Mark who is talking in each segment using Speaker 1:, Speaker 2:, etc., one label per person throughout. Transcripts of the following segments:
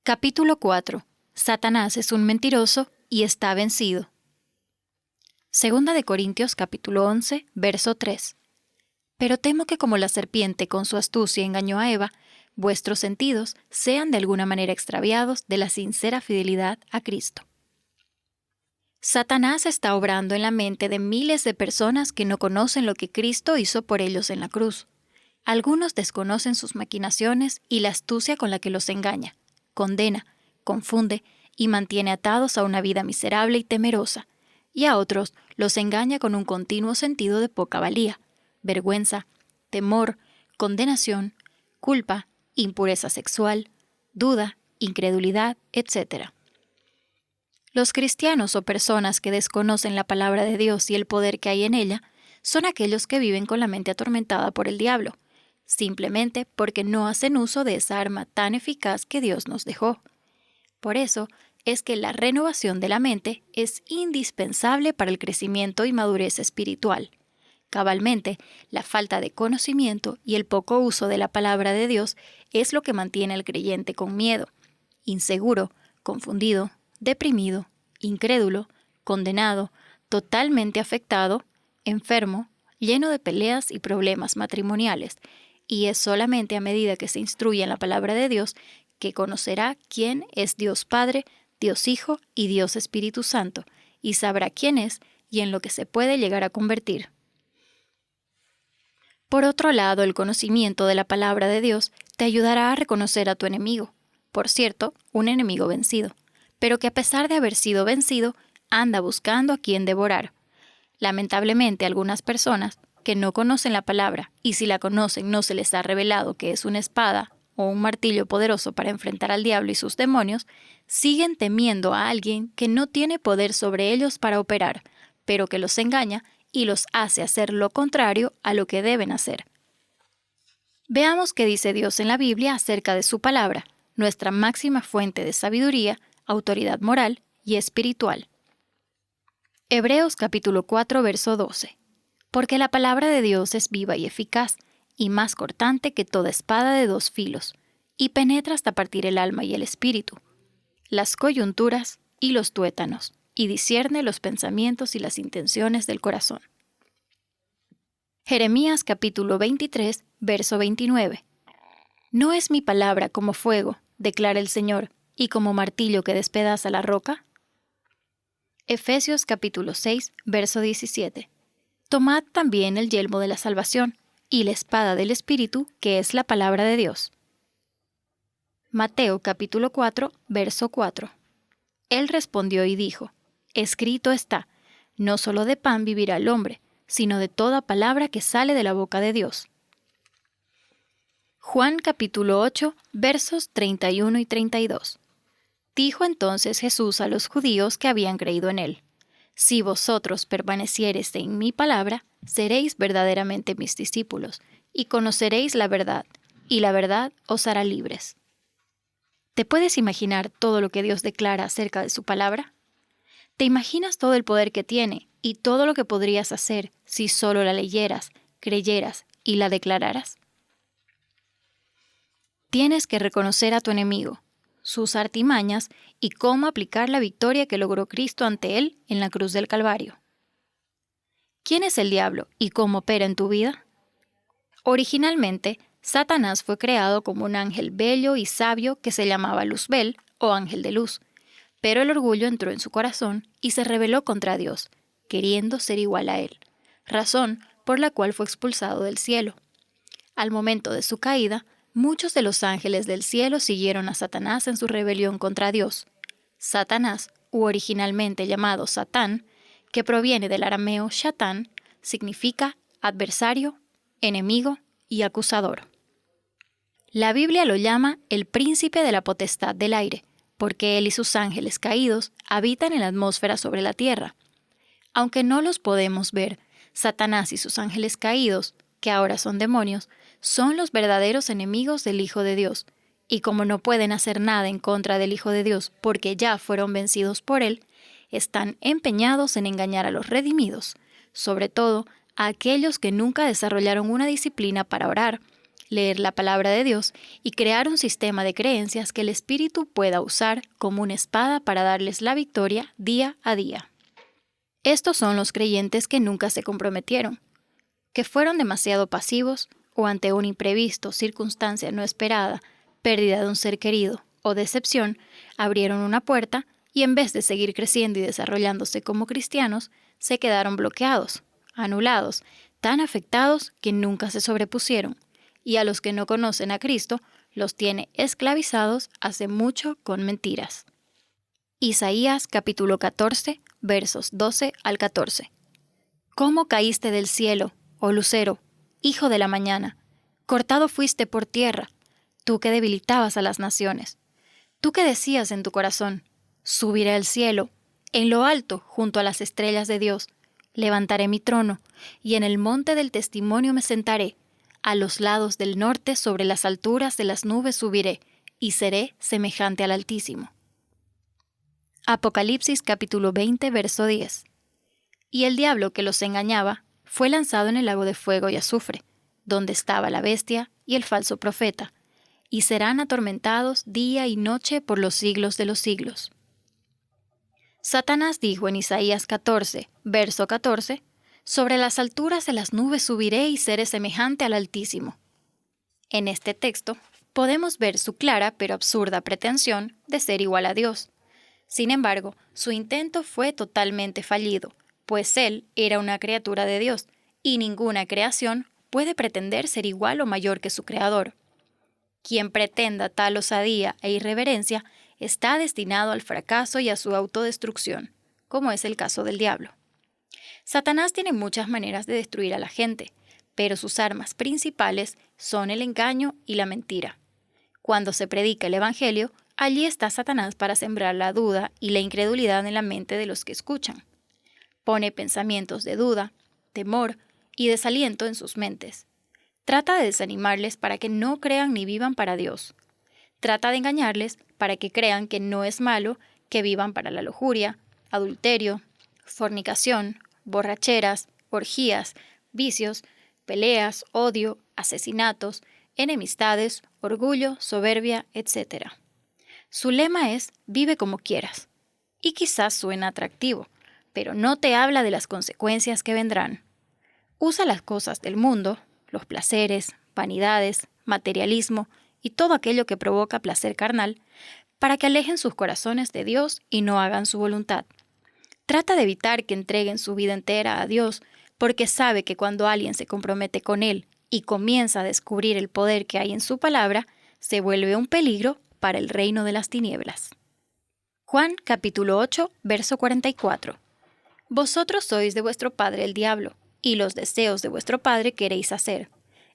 Speaker 1: Capítulo 4. Satanás es un mentiroso y está vencido. Segunda de Corintios capítulo 11, verso 3. Pero temo que como la serpiente con su astucia engañó a Eva, vuestros sentidos sean de alguna manera extraviados de la sincera fidelidad a Cristo. Satanás está obrando en la mente de miles de personas que no conocen lo que Cristo hizo por ellos en la cruz. Algunos desconocen sus maquinaciones y la astucia con la que los engaña, condena, confunde y mantiene atados a una vida miserable y temerosa, y a otros los engaña con un continuo sentido de poca valía, vergüenza, temor, condenación, culpa, impureza sexual, duda, incredulidad, etc. Los cristianos o personas que desconocen la palabra de Dios y el poder que hay en ella son aquellos que viven con la mente atormentada por el diablo, simplemente porque no hacen uso de esa arma tan eficaz que Dios nos dejó. Por eso es que la renovación de la mente es indispensable para el crecimiento y madurez espiritual. Cabalmente, la falta de conocimiento y el poco uso de la palabra de Dios es lo que mantiene al creyente con miedo, inseguro, confundido, deprimido, incrédulo, condenado, totalmente afectado, enfermo, lleno de peleas y problemas matrimoniales, y es solamente a medida que se instruye en la palabra de Dios que conocerá quién es Dios Padre, Dios Hijo y Dios Espíritu Santo, y sabrá quién es y en lo que se puede llegar a convertir. Por otro lado, el conocimiento de la palabra de Dios te ayudará a reconocer a tu enemigo, por cierto, un enemigo vencido, pero que a pesar de haber sido vencido, anda buscando a quien devorar. Lamentablemente, algunas personas que no conocen la palabra, y si la conocen no se les ha revelado que es una espada o un martillo poderoso para enfrentar al diablo y sus demonios, siguen temiendo a alguien que no tiene poder sobre ellos para operar, pero que los engaña y los hace hacer lo contrario a lo que deben hacer. Veamos qué dice Dios en la Biblia acerca de su palabra, nuestra máxima fuente de sabiduría, autoridad moral y espiritual. Hebreos capítulo 4, verso 12. Porque la palabra de Dios es viva y eficaz, y más cortante que toda espada de dos filos, y penetra hasta partir el alma y el espíritu, las coyunturas y los tuétanos, y discierne los pensamientos y las intenciones del corazón. Jeremías capítulo 23, verso 29. ¿No es mi palabra como fuego, declara el Señor, y como martillo que despedaza la roca? Efesios capítulo 6, verso 17. Tomad también el yelmo de la salvación y la espada del Espíritu, que es la palabra de Dios. Mateo capítulo 4, verso 4. Él respondió y dijo: Escrito está, no solo de pan vivirá el hombre, sino de toda palabra que sale de la boca de Dios. Juan capítulo 8, versos 31 y 32. Dijo entonces Jesús a los judíos que habían creído en él: Si vosotros permaneciereis en mi palabra, seréis verdaderamente mis discípulos, y conoceréis la verdad, y la verdad os hará libres. ¿Te puedes imaginar todo lo que Dios declara acerca de su palabra? ¿Te imaginas todo el poder que tiene y todo lo que podrías hacer si solo la leyeras, creyeras y la declararas? Tienes que reconocer a tu enemigo, sus artimañas y cómo aplicar la victoria que logró Cristo ante él en la cruz del Calvario. ¿Quién es el diablo y cómo opera en tu vida? Originalmente, Satanás fue creado como un ángel bello y sabio que se llamaba Luzbel o ángel de luz, pero el orgullo entró en su corazón y se rebeló contra Dios, queriendo ser igual a él, razón por la cual fue expulsado del cielo. Al momento de su caída, muchos de los ángeles del cielo siguieron a Satanás en su rebelión contra Dios. Satanás, u originalmente llamado Satán, que proviene del arameo Shatán, significa adversario, enemigo y acusador. La Biblia lo llama el príncipe de la potestad del aire, porque él y sus ángeles caídos habitan en la atmósfera sobre la tierra. Aunque no los podemos ver, Satanás y sus ángeles caídos, que ahora son demonios, son los verdaderos enemigos del Hijo de Dios, y como no pueden hacer nada en contra del Hijo de Dios porque ya fueron vencidos por él, están empeñados en engañar a los redimidos, sobre todo a aquellos que nunca desarrollaron una disciplina para orar, leer la palabra de Dios y crear un sistema de creencias que el Espíritu pueda usar como una espada para darles la victoria día a día. Estos son los creyentes que nunca se comprometieron, que fueron demasiado pasivos o ante un imprevisto, circunstancia no esperada, pérdida de un ser querido o decepción, abrieron una puerta y en vez de seguir creciendo y desarrollándose como cristianos, se quedaron bloqueados, anulados, tan afectados que nunca se sobrepusieron, y a los que no conocen a Cristo los tiene esclavizados hace mucho con mentiras. Isaías capítulo 14, versos 12 al 14. ¿Cómo caíste del cielo, oh lucero, hijo de la mañana? Cortado fuiste por tierra, tú que debilitabas a las naciones. Tú que decías en tu corazón, subiré al cielo, en lo alto, junto a las estrellas de Dios, levantaré mi trono, y en el monte del testimonio me sentaré, a los lados del norte sobre las alturas de las nubes subiré, y seré semejante al Altísimo. Apocalipsis capítulo 20, verso 10. Y el diablo que los engañaba fue lanzado en el lago de fuego y azufre, donde estaba la bestia y el falso profeta, y serán atormentados día y noche por los siglos de los siglos. Satanás dijo en Isaías 14, verso 14, «Sobre las alturas de las nubes subiré y seré semejante al Altísimo». En este texto podemos ver su clara pero absurda pretensión de ser igual a Dios. Sin embargo, su intento fue totalmente fallido, pues él era una criatura de Dios, y ninguna creación puede pretender ser igual o mayor que su creador. Quien pretenda tal osadía e irreverencia está destinado al fracaso y a su autodestrucción, como es el caso del diablo. Satanás tiene muchas maneras de destruir a la gente, pero sus armas principales son el engaño y la mentira. Cuando se predica el Evangelio, allí está Satanás para sembrar la duda y la incredulidad en la mente de los que escuchan. Pone pensamientos de duda, temor y desaliento en sus mentes. Trata de desanimarles para que no crean ni vivan para Dios. Trata de engañarles para que crean que no es malo que vivan para la lujuria, adulterio, fornicación, borracheras, orgías, vicios, peleas, odio, asesinatos, enemistades, orgullo, soberbia, etc. Su lema es «vive como quieras». Y quizás suena atractivo, pero no te habla de las consecuencias que vendrán. Usa las cosas del mundo, los placeres, vanidades, materialismo y todo aquello que provoca placer carnal, para que alejen sus corazones de Dios y no hagan su voluntad. Trata de evitar que entreguen su vida entera a Dios, porque sabe que cuando alguien se compromete con Él y comienza a descubrir el poder que hay en su palabra, se vuelve un peligro para el reino de las tinieblas. Juan capítulo 8, verso 44. Vosotros sois de vuestro padre el diablo, y los deseos de vuestro padre queréis hacer.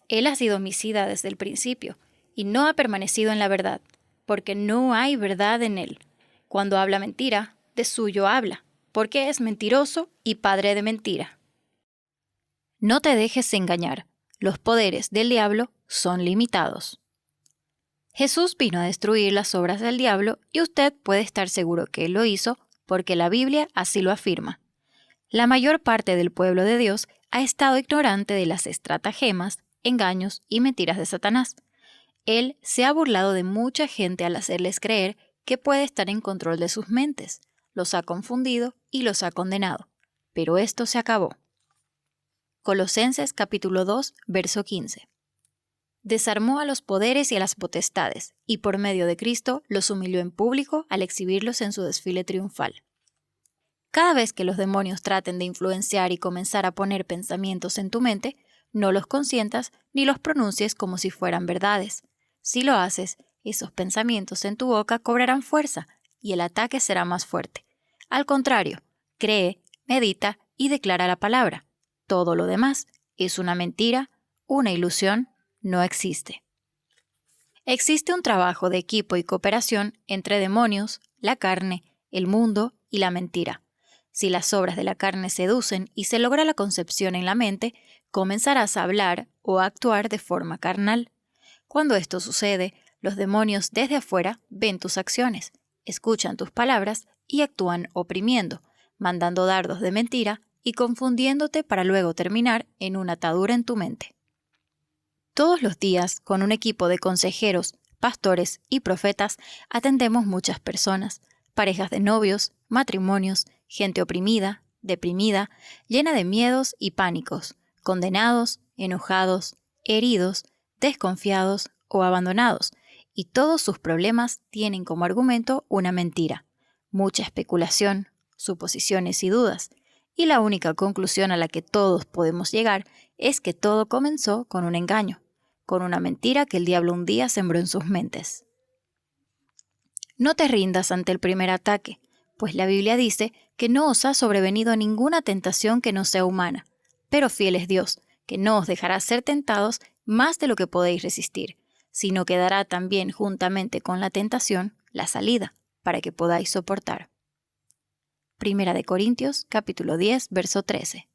Speaker 1: Él ha sido homicida desde el principio, y no ha permanecido en la verdad, porque no hay verdad en él. Cuando habla mentira, de suyo habla, porque es mentiroso y padre de mentira. No te dejes engañar. Los poderes del diablo son limitados. Jesús vino a destruir las obras del diablo y usted puede estar seguro que él lo hizo porque la Biblia así lo afirma. La mayor parte del pueblo de Dios ha estado ignorante de las estratagemas, engaños y mentiras de Satanás. Él se ha burlado de mucha gente al hacerles creer que puede estar en control de sus mentes, los ha confundido y los ha condenado. Pero esto se acabó. Colosenses capítulo 2, verso 15. Desarmó a los poderes y a las potestades, y por medio de Cristo los humilló en público al exhibirlos en su desfile triunfal. Cada vez que los demonios traten de influenciar y comenzar a poner pensamientos en tu mente, no los consientas ni los pronuncies como si fueran verdades. Si lo haces, esos pensamientos en tu boca cobrarán fuerza y el ataque será más fuerte. Al contrario, cree, medita y declara la palabra. Todo lo demás es una mentira, una ilusión, no existe. Existe un trabajo de equipo y cooperación entre demonios, la carne, el mundo y la mentira. Si las obras de la carne seducen y se logra la concepción en la mente, comenzarás a hablar o a actuar de forma carnal. Cuando esto sucede, los demonios desde afuera ven tus acciones, escuchan tus palabras y actúan oprimiendo, mandando dardos de mentira y confundiéndote para luego terminar en una atadura en tu mente. Todos los días, con un equipo de consejeros, pastores y profetas, atendemos muchas personas, parejas de novios, matrimonios, gente oprimida, deprimida, llena de miedos y pánicos, condenados, enojados, heridos, desconfiados o abandonados, y todos sus problemas tienen como argumento una mentira, mucha especulación, suposiciones y dudas, y la única conclusión a la que todos podemos llegar es que todo comenzó con un engaño, con una mentira que el diablo un día sembró en sus mentes. No te rindas ante el primer ataque, pues la Biblia dice que no os ha sobrevenido ninguna tentación que no sea humana, pero fiel es Dios, que no os dejará ser tentados más de lo que podéis resistir, sino que dará también juntamente con la tentación la salida, para que podáis soportar. Primera de Corintios, capítulo 10, verso 13.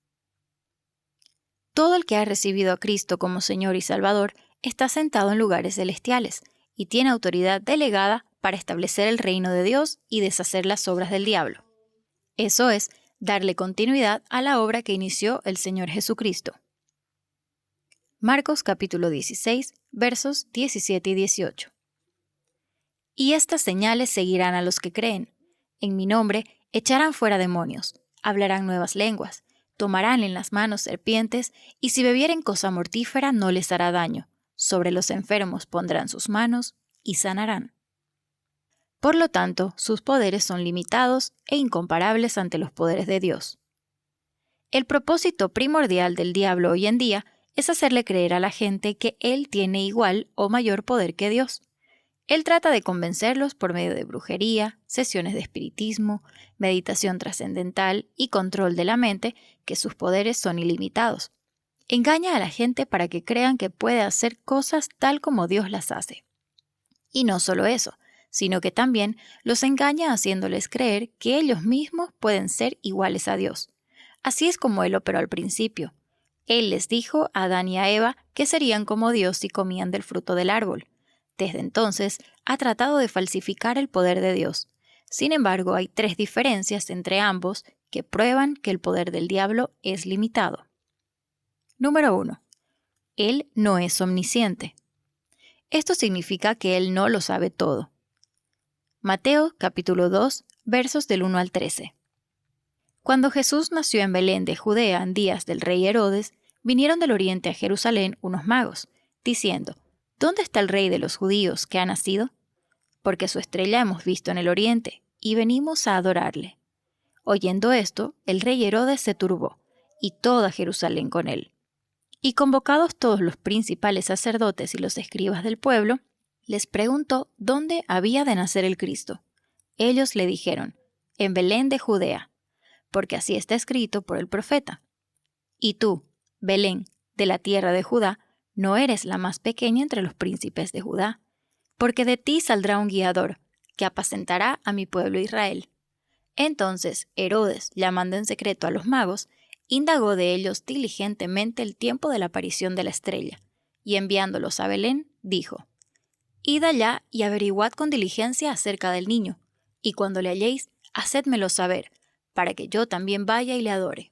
Speaker 1: Todo el que ha recibido a Cristo como Señor y Salvador está sentado en lugares celestiales y tiene autoridad delegada para establecer el reino de Dios y deshacer las obras del diablo. Eso es, darle continuidad a la obra que inició el Señor Jesucristo. Marcos capítulo 16, versos 17 y 18. Y estas señales seguirán a los que creen. En mi nombre echarán fuera demonios, hablarán nuevas lenguas, tomarán en las manos serpientes, y si bebieren cosa mortífera no les hará daño. Sobre los enfermos pondrán sus manos y sanarán. Por lo tanto, sus poderes son limitados e incomparables ante los poderes de Dios. El propósito primordial del diablo hoy en día es hacerle creer a la gente que él tiene igual o mayor poder que Dios. Él trata de convencerlos por medio de brujería, sesiones de espiritismo, meditación trascendental y control de la mente que sus poderes son ilimitados. Engaña a la gente para que crean que puede hacer cosas tal como Dios las hace. Y no solo eso, sino que también los engaña haciéndoles creer que ellos mismos pueden ser iguales a Dios. Así es como él operó al principio. Él les dijo a Adán y a Eva que serían como Dios si comían del fruto del árbol. Desde entonces, ha tratado de falsificar el poder de Dios. Sin embargo, hay 3 diferencias entre ambos que prueban que el poder del diablo es limitado. Número 1. Él no es omnisciente. Esto significa que él no lo sabe todo. Mateo capítulo 2, versos del 1 al 13. Cuando Jesús nació en Belén de Judea en días del rey Herodes, vinieron del oriente a Jerusalén unos magos, diciendo: ¿Dónde está el rey de los judíos que ha nacido? Porque su estrella hemos visto en el oriente, y venimos a adorarle. Oyendo esto, el rey Herodes se turbó, y toda Jerusalén con él. Y convocados todos los principales sacerdotes y los escribas del pueblo, les preguntó dónde había de nacer el Cristo. Ellos le dijeron: en Belén de Judea, porque así está escrito por el profeta. Y tú, Belén, de la tierra de Judá, no eres la más pequeña entre los príncipes de Judá, porque de ti saldrá un guiador, que apacentará a mi pueblo Israel. Entonces Herodes, llamando en secreto a los magos, indagó de ellos diligentemente el tiempo de la aparición de la estrella, y enviándolos a Belén, dijo: Id allá y averiguad con diligencia acerca del niño, y cuando le halléis, hacédmelo saber, para que yo también vaya y le adore.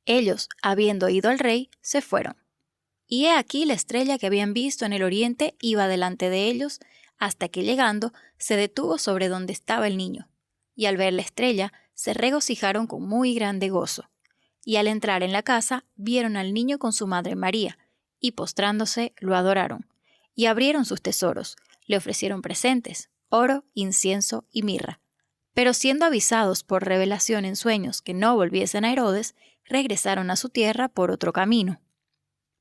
Speaker 1: Ellos, habiendo ido al rey, se fueron. Y he aquí la estrella que habían visto en el oriente iba delante de ellos, hasta que llegando se detuvo sobre donde estaba el niño. Y al ver la estrella se regocijaron con muy grande gozo. Y al entrar en la casa vieron al niño con su madre María, y postrándose lo adoraron. Y abrieron sus tesoros, le ofrecieron presentes, oro, incienso y mirra. Pero siendo avisados por revelación en sueños que no volviesen a Herodes, regresaron a su tierra por otro camino.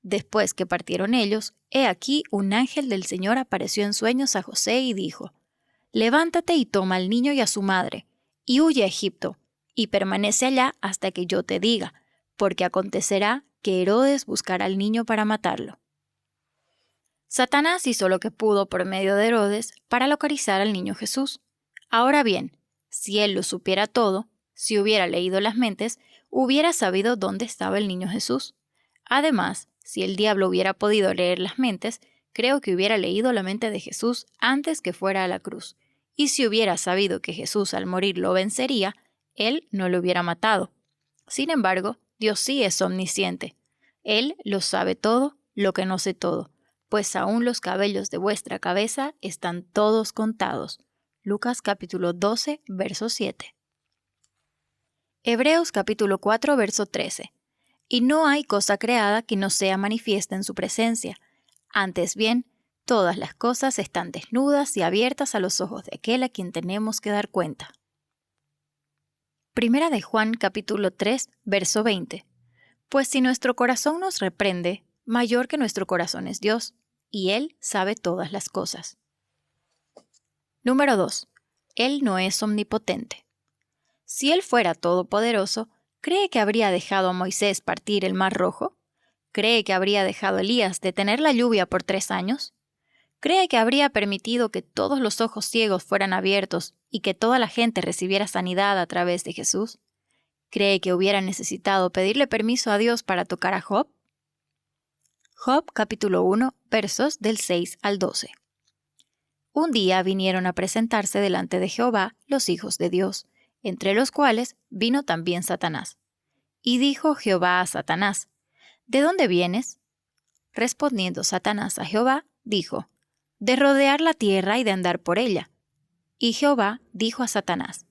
Speaker 1: Después que partieron ellos, he aquí un ángel del Señor apareció en sueños a José y dijo: Levántate y toma al niño y a su madre, y huye a Egipto, y permanece allá hasta que yo te diga, porque acontecerá que Herodes buscará al niño para matarlo. Satanás hizo lo que pudo por medio de Herodes para localizar al niño Jesús. Ahora bien, si él lo supiera todo, si hubiera leído las mentes, hubiera sabido dónde estaba el niño Jesús. Además, si el diablo hubiera podido leer las mentes, creo que hubiera leído la mente de Jesús antes que fuera a la cruz. Y si hubiera sabido que Jesús al morir lo vencería, él no lo hubiera matado. Sin embargo, Dios sí es omnisciente. Él lo sabe todo, lo que no sé todo. pues aún los cabellos de vuestra cabeza están todos contados. Lucas capítulo 12, verso 7. Hebreos capítulo 4, verso 13. Y no hay cosa creada que no sea manifiesta en su presencia. Antes bien, todas las cosas están desnudas y abiertas a los ojos de aquel a quien tenemos que dar cuenta. Primera de Juan capítulo 3, verso 20. Pues si nuestro corazón nos reprende, mayor que nuestro corazón es Dios, y Él sabe todas las cosas. Número 2. Él no es omnipotente. Si Él fuera todopoderoso, ¿cree que habría dejado a Moisés partir el Mar Rojo? ¿Cree que habría dejado a Elías detener la lluvia por 3 años? ¿Cree que habría permitido que todos los ojos ciegos fueran abiertos y que toda la gente recibiera sanidad a través de Jesús? ¿Cree que hubiera necesitado pedirle permiso a Dios para tocar a Job? Job capítulo 1, versos del 6 al 12. Un día vinieron a presentarse delante de Jehová los hijos de Dios, entre los cuales vino también Satanás. Y dijo Jehová a Satanás, ¿de dónde vienes? Respondiendo Satanás a Jehová, dijo, de rodear la tierra y de andar por ella. Y Jehová dijo a Satanás,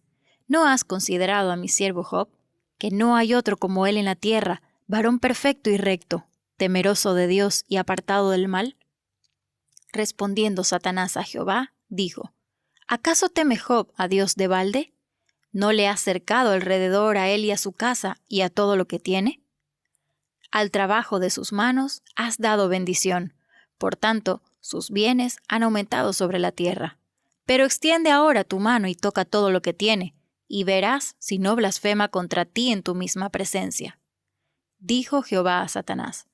Speaker 1: ¿no has considerado a mi siervo Job, que no hay otro como él en la tierra, varón perfecto y recto, temeroso de Dios y apartado del mal? Respondiendo Satanás a Jehová, dijo, ¿acaso teme Job a Dios de balde? ¿No le has cercado alrededor a él y a su casa y a todo lo que tiene? Al trabajo de sus manos has dado bendición, por tanto, sus bienes han aumentado sobre la tierra. Pero extiende ahora tu mano y toca todo lo que tiene, y verás si no blasfema contra ti en tu misma presencia. Dijo Jehová a Satanás,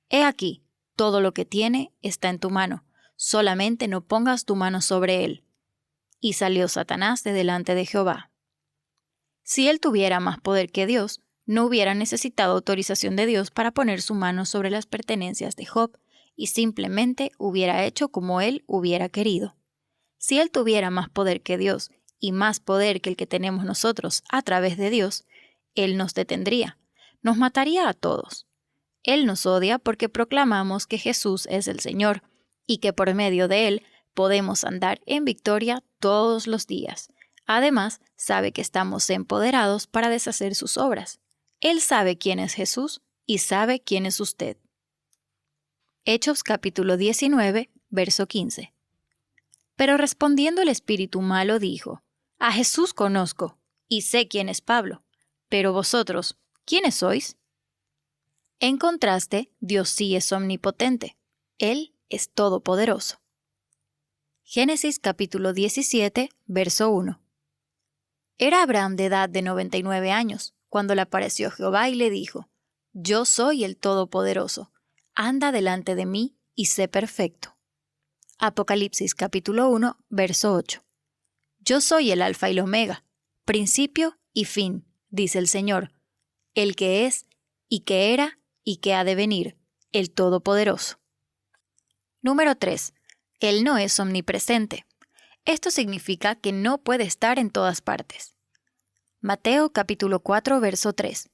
Speaker 1: he aquí, todo lo que tiene está en tu mano, solamente no pongas tu mano sobre él. Y salió Satanás de delante de Jehová. Si él tuviera más poder que Dios, no hubiera necesitado autorización de Dios para poner su mano sobre las pertenencias de Job, y simplemente hubiera hecho como él hubiera querido. Si él tuviera más poder que Dios, y más poder que el que tenemos nosotros a través de Dios, él nos detendría, nos mataría a todos. Él nos odia porque proclamamos que Jesús es el Señor, y que por medio de él podemos andar en victoria todos los días. Además, sabe que estamos empoderados para deshacer sus obras. Él sabe quién es Jesús y sabe quién es usted. Hechos capítulo 19, verso 15. Pero respondiendo el espíritu malo dijo, a Jesús conozco, y sé quién es Pablo, pero vosotros, ¿quiénes sois? En contraste, Dios sí es omnipotente. Él es todopoderoso. Génesis capítulo 17, verso 1. Era Abraham de edad de 99 años, cuando le apareció Jehová y le dijo, yo soy el Todopoderoso, anda delante de mí y sé perfecto. Apocalipsis capítulo 1, verso 8. Yo soy el Alfa y el Omega, principio y fin, dice el Señor, el que es, y que era, y que ha de venir, el Todopoderoso. Número 3. Él no es omnipresente. Esto significa que no puede estar en todas partes. Mateo capítulo 4, verso 3.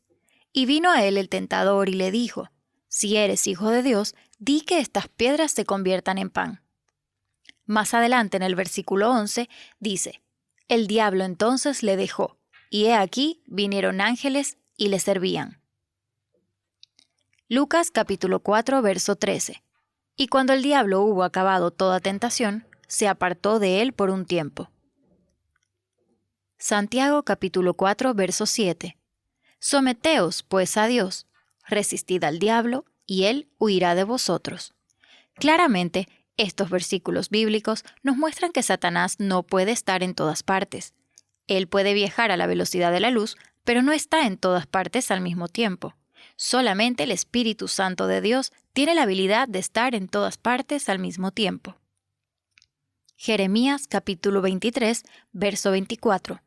Speaker 1: Y vino a él el tentador y le dijo, si eres hijo de Dios, di que estas piedras se conviertan en pan. Más adelante en el versículo 11 dice, el diablo entonces le dejó, y he aquí vinieron ángeles y le servían. Lucas capítulo 4, verso 13. Y cuando el diablo hubo acabado toda tentación, se apartó de él por un tiempo. Santiago capítulo 4, verso 7. Someteos, pues, a Dios, resistid al diablo, y él huirá de vosotros. Claramente, estos versículos bíblicos nos muestran que Satanás no puede estar en todas partes. Él puede viajar a la velocidad de la luz, pero no está en todas partes al mismo tiempo. Solamente el Espíritu Santo de Dios tiene la habilidad de estar en todas partes al mismo tiempo. Jeremías capítulo 23, verso 24.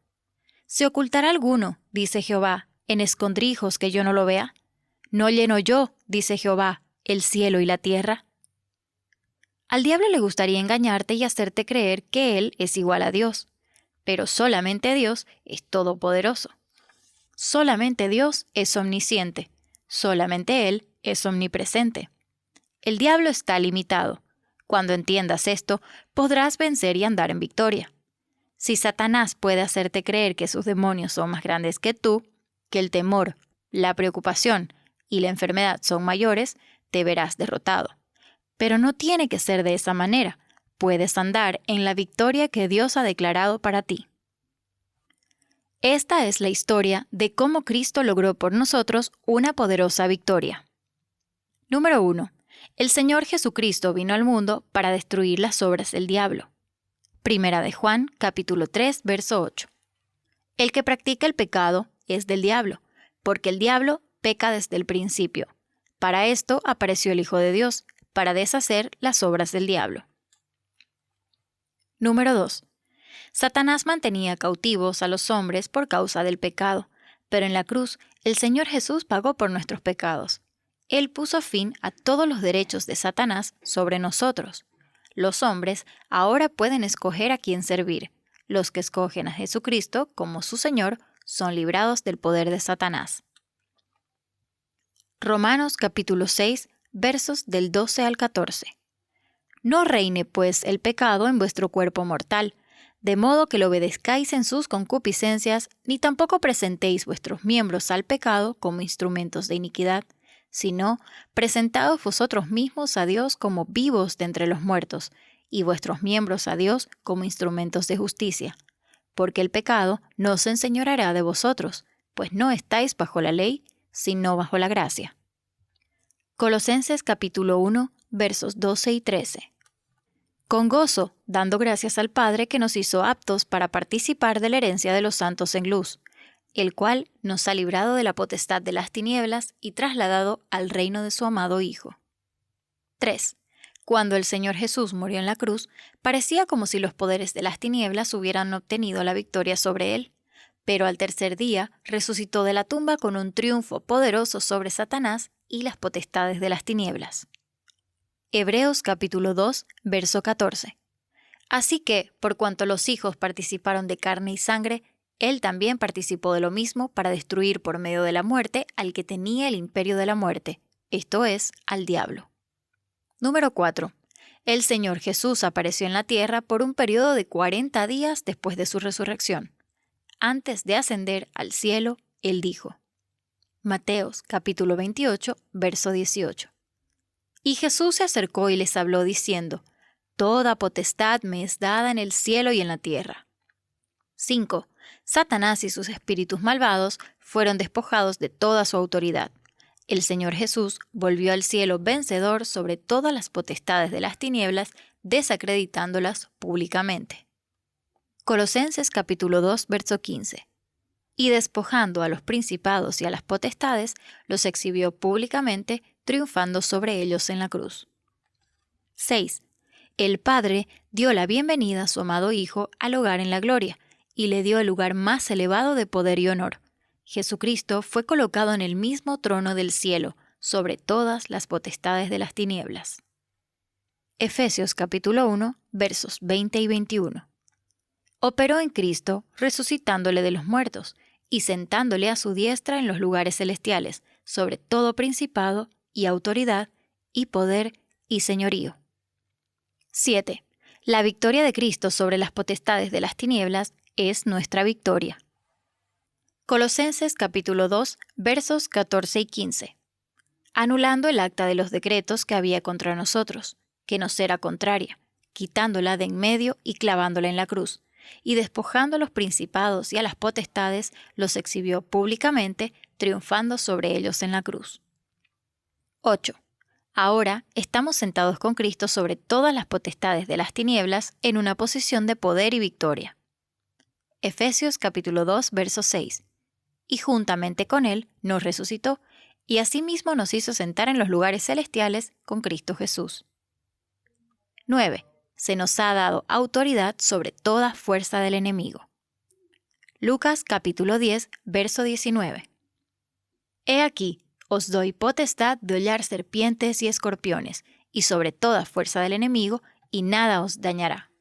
Speaker 1: ¿Se ocultará alguno, dice Jehová, en escondrijos que yo no lo vea? ¿No lleno yo, dice Jehová, el cielo y la tierra? Al diablo le gustaría engañarte y hacerte creer que él es igual a Dios, pero solamente Dios es todopoderoso. Solamente Dios es omnisciente, solamente Él es omnipresente. El diablo está limitado, Cuando entiendas esto, podrás vencer y andar en victoria. Si Satanás puede hacerte creer que sus demonios son más grandes que tú, que el temor, la preocupación y la enfermedad son mayores, te verás derrotado. Pero no tiene que ser de esa manera. Puedes andar en la victoria que Dios ha declarado para ti. Esta es la historia de cómo Cristo logró por nosotros una poderosa victoria. Número 1. El Señor Jesucristo vino al mundo para destruir las obras del diablo. Primera de Juan, capítulo 3, verso 8. El que practica el pecado es del diablo, porque el diablo peca desde el principio. Para esto apareció el Hijo de Dios, para deshacer las obras del diablo. Número 2. Satanás mantenía cautivos a los hombres por causa del pecado, pero en la cruz el Señor Jesús pagó por nuestros pecados. Él puso fin a todos los derechos de Satanás sobre nosotros. Los hombres ahora pueden escoger a quién servir. Los que escogen a Jesucristo como su Señor son librados del poder de Satanás. Romanos capítulo 6, versos del 12 al 14. No reine pues el pecado en vuestro cuerpo mortal, de modo que lo obedezcáis en sus concupiscencias, ni tampoco presentéis vuestros miembros al pecado como instrumentos de iniquidad, sino presentaos vosotros mismos a Dios como vivos de entre los muertos, y vuestros miembros a Dios como instrumentos de justicia. Porque el pecado no se enseñoreará de vosotros, pues no estáis bajo la ley, sino bajo la gracia. Colosenses capítulo 1, versos 12 y 13. Con gozo, dando gracias al Padre que nos hizo aptos para participar de la herencia de los santos en luz, el cual nos ha librado de la potestad de las tinieblas y trasladado al reino de su amado Hijo. 3. Cuando el Señor Jesús murió en la cruz, parecía como si los poderes de las tinieblas hubieran obtenido la victoria sobre él, pero al tercer día resucitó de la tumba con un triunfo poderoso sobre Satanás y las potestades de las tinieblas. Hebreos capítulo 2, verso 14. Así que, por cuanto los hijos participaron de carne y sangre, él también participó de lo mismo para destruir por medio de la muerte al que tenía el imperio de la muerte, esto es, al diablo. Número 4. El Señor Jesús apareció en la tierra por un periodo de 40 días después de su resurrección. Antes de ascender al cielo, él dijo. Mateos capítulo 28, verso 18. Y Jesús se acercó y les habló diciendo, Toda potestad me es dada en el cielo y en la tierra. 5. Satanás y sus espíritus malvados fueron despojados de toda su autoridad. El Señor Jesús volvió al cielo vencedor sobre todas las potestades de las tinieblas, desacreditándolas públicamente. Colosenses capítulo 2, verso 15. Y despojando a los principados y a las potestades, los exhibió públicamente, triunfando sobre ellos en la cruz. 6. El Padre dio la bienvenida a su amado Hijo al hogar en la gloria, y le dio el lugar más elevado de poder y honor. Jesucristo fue colocado en el mismo trono del cielo, sobre todas las potestades de las tinieblas. Efesios capítulo 1, versos 20 y 21. Operó en Cristo, resucitándole de los muertos, y sentándole a su diestra en los lugares celestiales, sobre todo principado, y autoridad, y poder, y señorío. 7. La victoria de Cristo sobre las potestades de las tinieblas es nuestra victoria. Colosenses capítulo 2, versos 14 y 15. Anulando el acta de los decretos que había contra nosotros, que nos era contraria, quitándola de en medio y clavándola en la cruz, y despojando a los principados y a las potestades, los exhibió públicamente, triunfando sobre ellos en la cruz. 8. Ahora estamos sentados con Cristo sobre todas las potestades de las tinieblas en una posición de poder y victoria. Efesios capítulo 2, verso 6. Y juntamente con Él nos resucitó, y asimismo nos hizo sentar en los lugares celestiales con Cristo Jesús. 9. Se nos ha dado autoridad sobre toda fuerza del enemigo. Lucas capítulo 10, verso 19. He aquí, os doy potestad de hollar serpientes y escorpiones, y sobre toda fuerza del enemigo, y nada os dañará.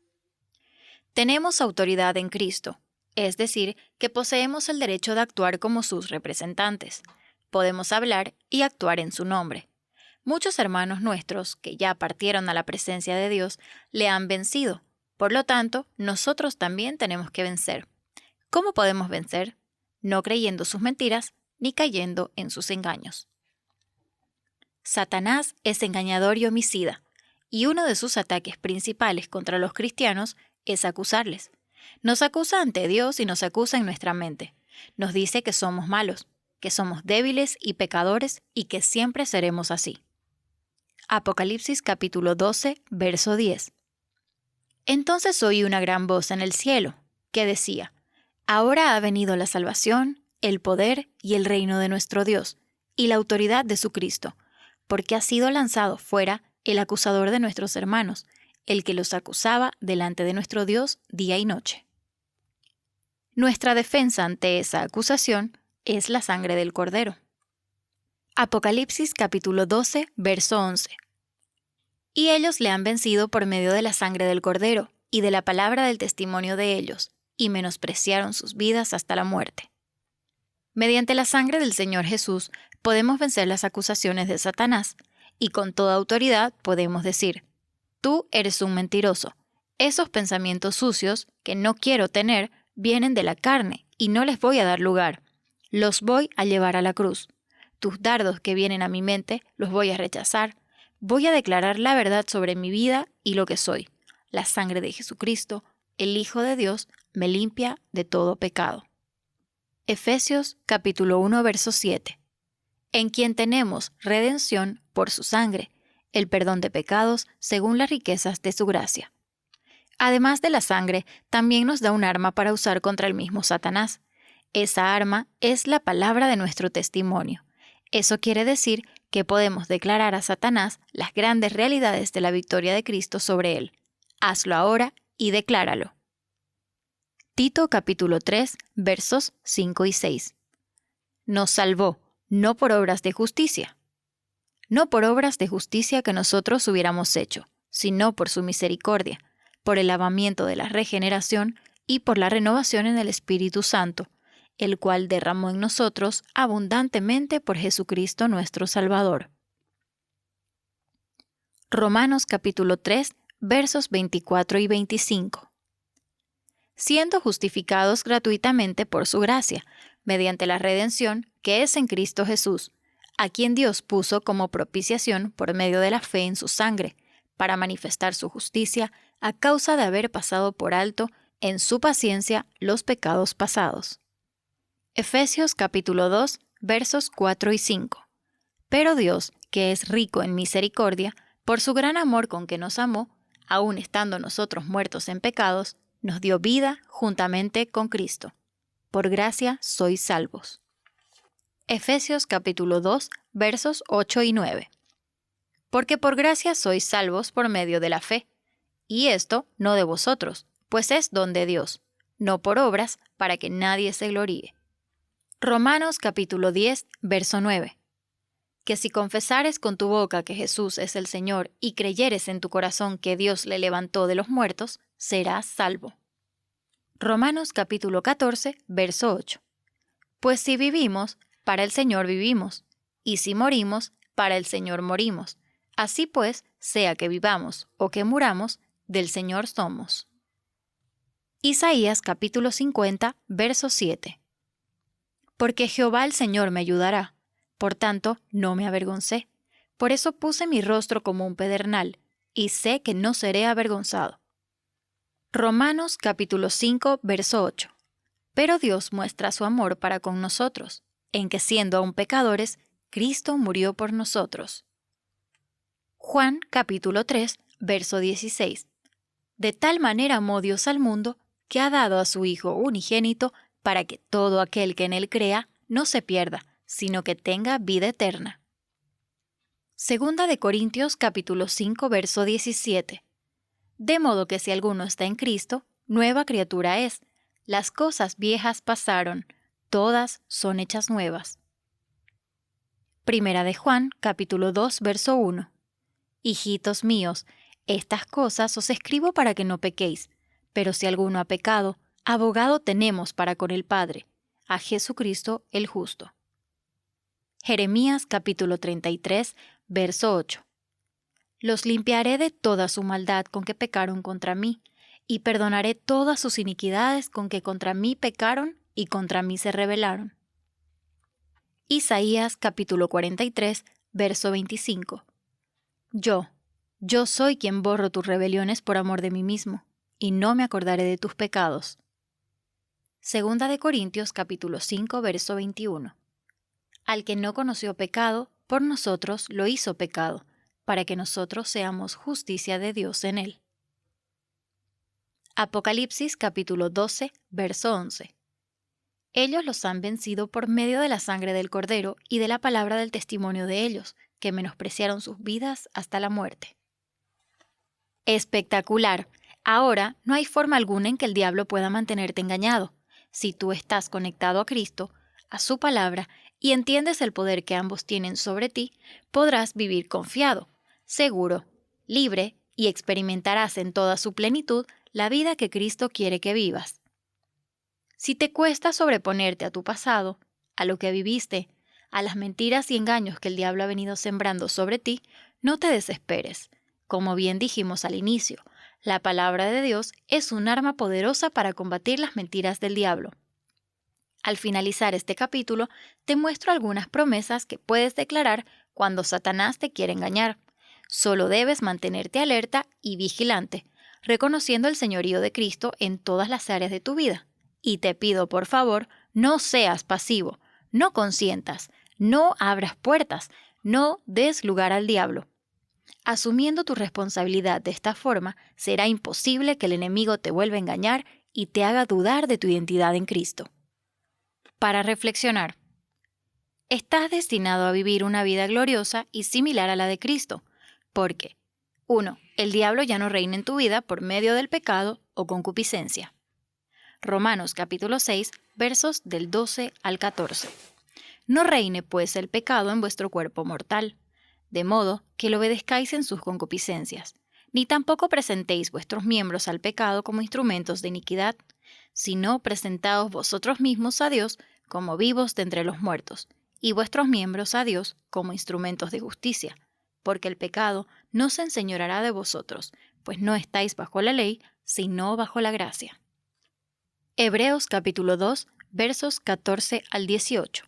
Speaker 1: Tenemos autoridad en Cristo, es decir, que poseemos el derecho de actuar como sus representantes. Podemos hablar y actuar en su nombre. Muchos hermanos nuestros, que ya partieron a la presencia de Dios, le han vencido. Por lo tanto, nosotros también tenemos que vencer. ¿Cómo podemos vencer? No creyendo sus mentiras, ni cayendo en sus engaños. Satanás es engañador y homicida, y uno de sus ataques principales contra los cristianos es acusarles. Nos acusa ante Dios y nos acusa en nuestra mente. Nos dice que somos malos, que somos débiles y pecadores y que siempre seremos así. Apocalipsis capítulo 12, verso 10. Entonces oí una gran voz en el cielo, que decía: Ahora ha venido la salvación, el poder y el reino de nuestro Dios, y la autoridad de su Cristo, porque ha sido lanzado fuera el acusador de nuestros hermanos, el que los acusaba delante de nuestro Dios día y noche. Nuestra defensa ante esa acusación es la sangre del Cordero. Apocalipsis capítulo 12, verso 11. Y ellos le han vencido por medio de la sangre del Cordero y de la palabra del testimonio de ellos, y menospreciaron sus vidas hasta la muerte. Mediante la sangre del Señor Jesús podemos vencer las acusaciones de Satanás, y con toda autoridad podemos decir: Tú eres un mentiroso. Esos pensamientos sucios, que no quiero tener, vienen de la carne, y no les voy a dar lugar. Los voy a llevar a la cruz. Tus dardos que vienen a mi mente los voy a rechazar. Voy a declarar la verdad sobre mi vida y lo que soy. La sangre de Jesucristo, el Hijo de Dios, me limpia de todo pecado. Efesios capítulo 1, verso 7. En quien tenemos redención por su sangre, el perdón de pecados según las riquezas de su gracia. Además de la sangre, también nos da un arma para usar contra el mismo Satanás. Esa arma es la palabra de nuestro testimonio. Eso quiere decir que podemos declarar a Satanás las grandes realidades de la victoria de Cristo sobre él. Hazlo ahora y decláralo. Tito capítulo 3, versos 5 y 6. Nos salvó, no por obras de justicia. No por obras de justicia que nosotros hubiéramos hecho, sino por su misericordia, por el lavamiento de la regeneración y por la renovación en el Espíritu Santo, el cual derramó en nosotros abundantemente por Jesucristo nuestro Salvador. Romanos capítulo 3, versos 24 y 25. Siendo justificados gratuitamente por su gracia, mediante la redención que es en Cristo Jesús, a quien Dios puso como propiciación por medio de la fe en su sangre, para manifestar su justicia a causa de haber pasado por alto en su paciencia los pecados pasados. Efesios capítulo 2, versos 4 y 5. Pero Dios, que es rico en misericordia, por su gran amor con que nos amó, aun estando nosotros muertos en pecados, nos dio vida juntamente con Cristo. Por gracia sois salvos. Efesios capítulo 2, versos 8 y 9. Porque por gracia sois salvos por medio de la fe, y esto no de vosotros, pues es don de Dios, no por obras, para que nadie se gloríe. Romanos capítulo 10, verso 9. Que si confesares con tu boca que Jesús es el Señor y creyeres en tu corazón que Dios le levantó de los muertos, serás salvo. Romanos capítulo 14, verso 8. Pues si vivimos, para el Señor vivimos, y si morimos, para el Señor morimos. Así pues, sea que vivamos o que muramos, del Señor somos. Isaías capítulo 50, verso 7. Porque Jehová el Señor me ayudará, por tanto no me avergoncé. Por eso puse mi rostro como un pedernal, y sé que no seré avergonzado. Romanos capítulo 5, verso 8. Pero Dios muestra su amor para con nosotros, en que siendo aún pecadores, Cristo murió por nosotros. Juan capítulo 3, verso 16. De tal manera amó Dios al mundo, que ha dado a su Hijo unigénito, para que todo aquel que en él crea no se pierda, sino que tenga vida eterna. Segunda de Corintios capítulo 5, verso 17. De modo que si alguno está en Cristo, nueva criatura es. Las cosas viejas pasaron, todas son hechas nuevas. Primera de Juan capítulo 2, verso 1. Hijitos míos, estas cosas os escribo para que no pequéis, pero si alguno ha pecado, abogado tenemos para con el Padre, a Jesucristo el justo. Jeremías capítulo 33, verso 8. Los limpiaré de toda su maldad con que pecaron contra mí, y perdonaré todas sus iniquidades con que contra mí pecaron y contra mí se rebelaron. Isaías capítulo 43, verso 25. Yo soy quien borro tus rebeliones por amor de mí mismo, y no me acordaré de tus pecados. Segunda de Corintios capítulo 5, verso 21. Al que no conoció pecado, por nosotros lo hizo pecado, para que nosotros seamos justicia de Dios en él. Apocalipsis capítulo 12, verso 11. Ellos los han vencido por medio de la sangre del Cordero y de la palabra del testimonio de ellos, que menospreciaron sus vidas hasta la muerte. Espectacular. Ahora no hay forma alguna en que el diablo pueda mantenerte engañado. Si tú estás conectado a Cristo, a su palabra, y entiendes el poder que ambos tienen sobre ti, podrás vivir confiado, seguro, libre y experimentarás en toda su plenitud la vida que Cristo quiere que vivas. Si te cuesta sobreponerte a tu pasado, a lo que viviste, a las mentiras y engaños que el diablo ha venido sembrando sobre ti, no te desesperes. Como bien dijimos al inicio, la palabra de Dios es un arma poderosa para combatir las mentiras del diablo. Al finalizar este capítulo, te muestro algunas promesas que puedes declarar cuando Satanás te quiere engañar. Solo debes mantenerte alerta y vigilante, reconociendo el señorío de Cristo en todas las áreas de tu vida. Y te pido, por favor, no seas pasivo, no consientas, no abras puertas, no des lugar al diablo. Asumiendo tu responsabilidad de esta forma, será imposible que el enemigo te vuelva a engañar y te haga dudar de tu identidad en Cristo. Para reflexionar. Estás destinado a vivir una vida gloriosa y similar a la de Cristo, porque 1. El diablo ya no reina en tu vida por medio del pecado o concupiscencia. Romanos capítulo 6, versos del 12 al 14. No reine pues el pecado en vuestro cuerpo mortal, de modo que lo obedezcáis en sus concupiscencias, ni tampoco presentéis vuestros miembros al pecado como instrumentos de iniquidad, sino presentaos vosotros mismos a Dios como vivos de entre los muertos, y vuestros miembros a Dios como instrumentos de justicia, porque el pecado no se enseñoreará de vosotros, pues no estáis bajo la ley, sino bajo la gracia. Hebreos capítulo 2, versos 14 al 18.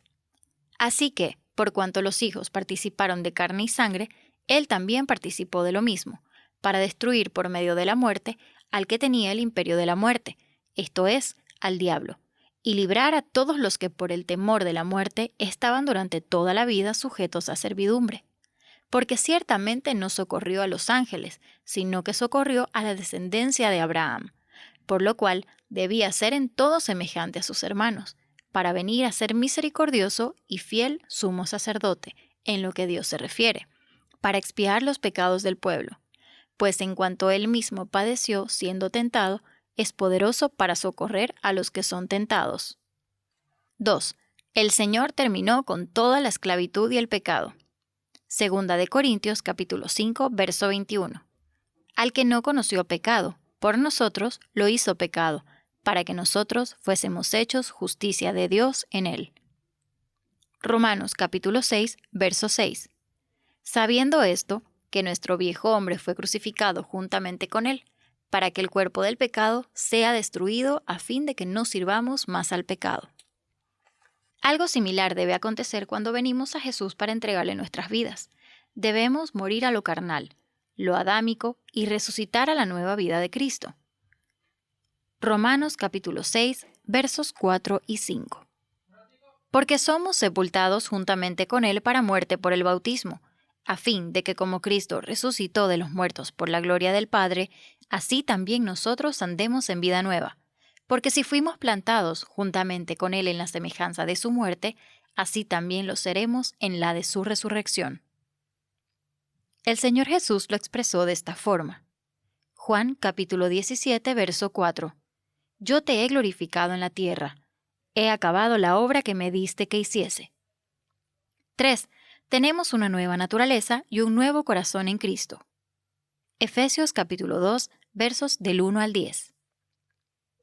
Speaker 1: Así que, por cuanto los hijos participaron de carne y sangre, él también participó de lo mismo, para destruir por medio de la muerte al que tenía el imperio de la muerte, esto es, al diablo, y librar a todos los que por el temor de la muerte estaban durante toda la vida sujetos a servidumbre. Porque ciertamente no socorrió a los ángeles, sino que socorrió a la descendencia de Abraham, por lo cual debía ser en todo semejante a sus hermanos, para venir a ser misericordioso y fiel sumo sacerdote, en lo que Dios se refiere, para expiar los pecados del pueblo, pues en cuanto él mismo padeció siendo tentado, es poderoso para socorrer a los que son tentados. 2. El Señor terminó con toda la esclavitud y el pecado. Segunda de Corintios capítulo 5, verso 21. Al que no conoció pecado, por nosotros lo hizo pecado, para que nosotros fuésemos hechos justicia de Dios en él. Romanos capítulo 6, verso 6. Sabiendo esto, que nuestro viejo hombre fue crucificado juntamente con él, para que el cuerpo del pecado sea destruido a fin de que no sirvamos más al pecado. Algo similar debe acontecer cuando venimos a Jesús para entregarle nuestras vidas. Debemos morir a lo carnal, lo adámico y resucitar a la nueva vida de Cristo. Romanos capítulo 6, versos 4 y 5. Porque somos sepultados juntamente con Él para muerte por el bautismo, a fin de que como Cristo resucitó de los muertos por la gloria del Padre, así también nosotros andemos en vida nueva. Porque si fuimos plantados juntamente con Él en la semejanza de su muerte, así también lo seremos en la de su resurrección. El Señor Jesús lo expresó de esta forma. Juan capítulo 17, verso 4. Yo te he glorificado en la tierra. He acabado la obra que me diste que hiciese. 3. Tenemos una nueva naturaleza y un nuevo corazón en Cristo. Efesios capítulo 2, versos del 1 al 10.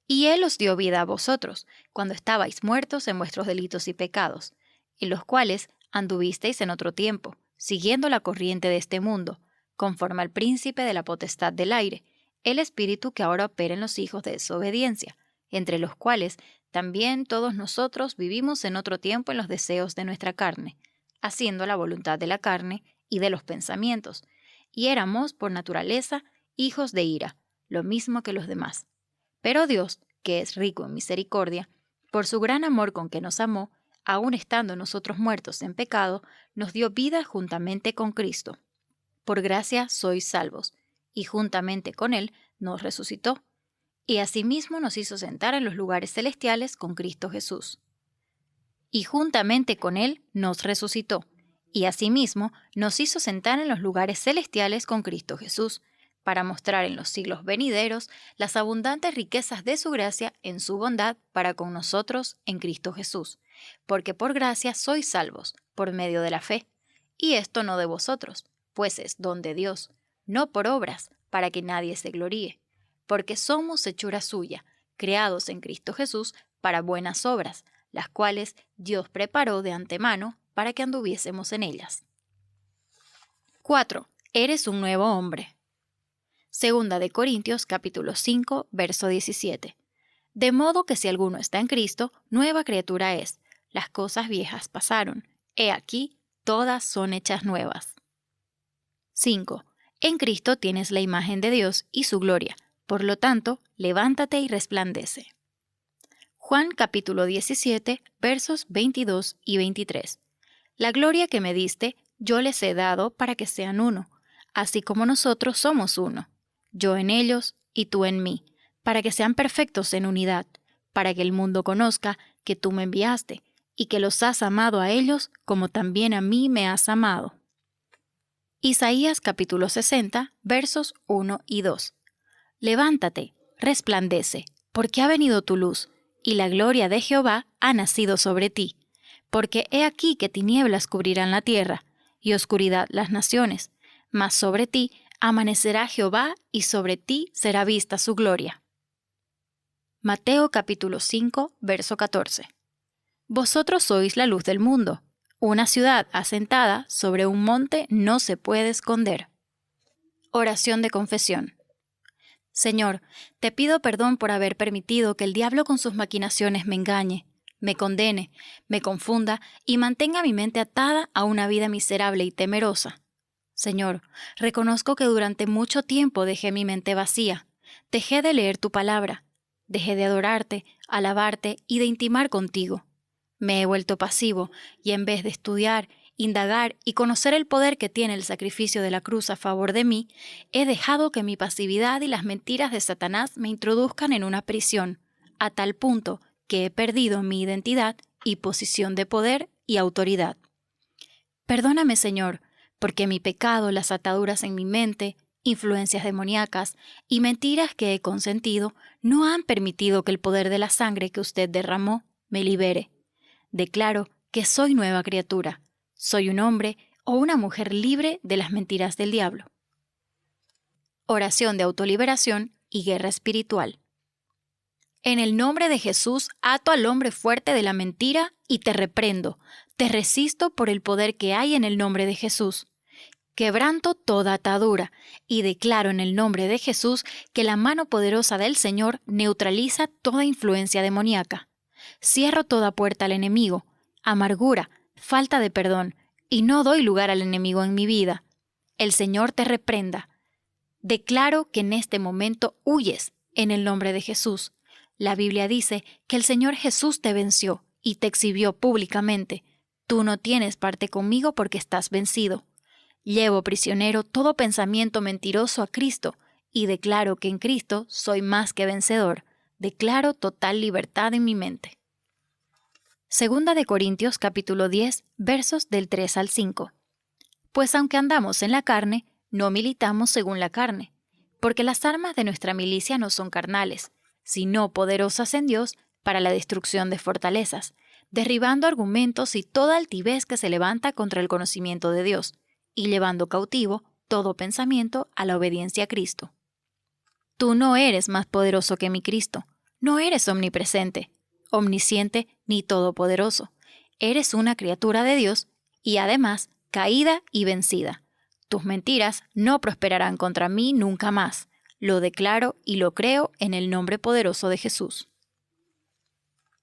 Speaker 1: Y Él os dio vida a vosotros, cuando estabais muertos en vuestros delitos y pecados, en los cuales anduvisteis en otro tiempo, siguiendo la corriente de este mundo, conforme al príncipe de la potestad del aire, el espíritu que ahora opera en los hijos de desobediencia, entre los cuales también todos nosotros vivimos en otro tiempo en los deseos de nuestra carne, haciendo la voluntad de la carne y de los pensamientos, y éramos, por naturaleza, hijos de ira, lo mismo que los demás. Pero Dios, que es rico en misericordia, por su gran amor con que nos amó, aun estando nosotros muertos en pecado, nos dio vida juntamente con Cristo. Por gracia sois salvos, y juntamente con Él nos resucitó, y asimismo nos hizo sentar en los lugares celestiales con Cristo Jesús. Y juntamente con Él nos resucitó, y asimismo nos hizo sentar en los lugares celestiales con Cristo Jesús, para mostrar en los siglos venideros las abundantes riquezas de su gracia en su bondad para con nosotros en Cristo Jesús, porque por gracia sois salvos, por medio de la fe. Y esto no de vosotros, pues es don de Dios, no por obras, para que nadie se gloríe, porque somos hechura suya, creados en Cristo Jesús para buenas obras, las cuales Dios preparó de antemano para que anduviésemos en ellas. 4. Eres un nuevo hombre. Segunda de Corintios capítulo 5, verso 17. De modo que si alguno está en Cristo, nueva criatura es. Las cosas viejas pasaron. He aquí, todas son hechas nuevas. 5. En Cristo tienes la imagen de Dios y su gloria. Por lo tanto, levántate y resplandece. Juan capítulo 17, versos 22 y 23. La gloria que me diste, yo les he dado para que sean uno, así como nosotros somos uno. Yo en ellos y tú en mí, para que sean perfectos en unidad, para que el mundo conozca que tú me enviaste, y que los has amado a ellos como también a mí me has amado. Isaías capítulo 60, versos 1 y 2. Levántate, resplandece, porque ha venido tu luz, y la gloria de Jehová ha nacido sobre ti. Porque he aquí que tinieblas cubrirán la tierra, y oscuridad las naciones, mas sobre ti amanecerá Jehová, y sobre ti será vista su gloria. Mateo capítulo 5, verso 14. Vosotros sois la luz del mundo. Una ciudad asentada sobre un monte no se puede esconder. Oración de confesión. Señor, te pido perdón por haber permitido que el diablo con sus maquinaciones me engañe, me condene, me confunda y mantenga mi mente atada a una vida miserable y temerosa. Señor, reconozco que durante mucho tiempo dejé mi mente vacía, dejé de leer tu palabra, dejé de adorarte, alabarte y de intimar contigo. Me he vuelto pasivo y en vez de estudiar, indagar y conocer el poder que tiene el sacrificio de la cruz a favor de mí, he dejado que mi pasividad y las mentiras de Satanás me introduzcan en una prisión, a tal punto que he perdido mi identidad y posición de poder y autoridad. Perdóname, Señor, porque mi pecado, las ataduras en mi mente, influencias demoníacas y mentiras que he consentido no han permitido que el poder de la sangre que usted derramó me libere. Declaro que soy nueva criatura. Soy un hombre o una mujer libre de las mentiras del diablo. Oración de autoliberación y guerra espiritual. En el nombre de Jesús ato al hombre fuerte de la mentira y te reprendo. Te resisto por el poder que hay en el nombre de Jesús. Quebranto toda atadura y declaro en el nombre de Jesús que la mano poderosa del Señor neutraliza toda influencia demoníaca. Cierro toda puerta al enemigo, amargura, falta de perdón, y no doy lugar al enemigo en mi vida. El Señor te reprenda. Declaro que en este momento huyes en el nombre de Jesús. La Biblia dice que el Señor Jesús te venció y te exhibió públicamente. Tú no tienes parte conmigo porque estás vencido. Llevo prisionero todo pensamiento mentiroso a Cristo y declaro que en Cristo soy más que vencedor. Declaro total libertad en mi mente. Segunda de Corintios capítulo 10, versos del 3 al 5. Pues aunque andamos en la carne, no militamos según la carne, porque las armas de nuestra milicia no son carnales, sino poderosas en Dios para la destrucción de fortalezas, derribando argumentos y toda altivez que se levanta contra el conocimiento de Dios, y llevando cautivo todo pensamiento a la obediencia a Cristo. Tú no eres más poderoso que mi Cristo, no eres omnipresente, omnisciente ni todopoderoso. Eres una criatura de Dios y además caída y vencida. Tus mentiras no prosperarán contra mí nunca más. Lo declaro y lo creo en el nombre poderoso de Jesús.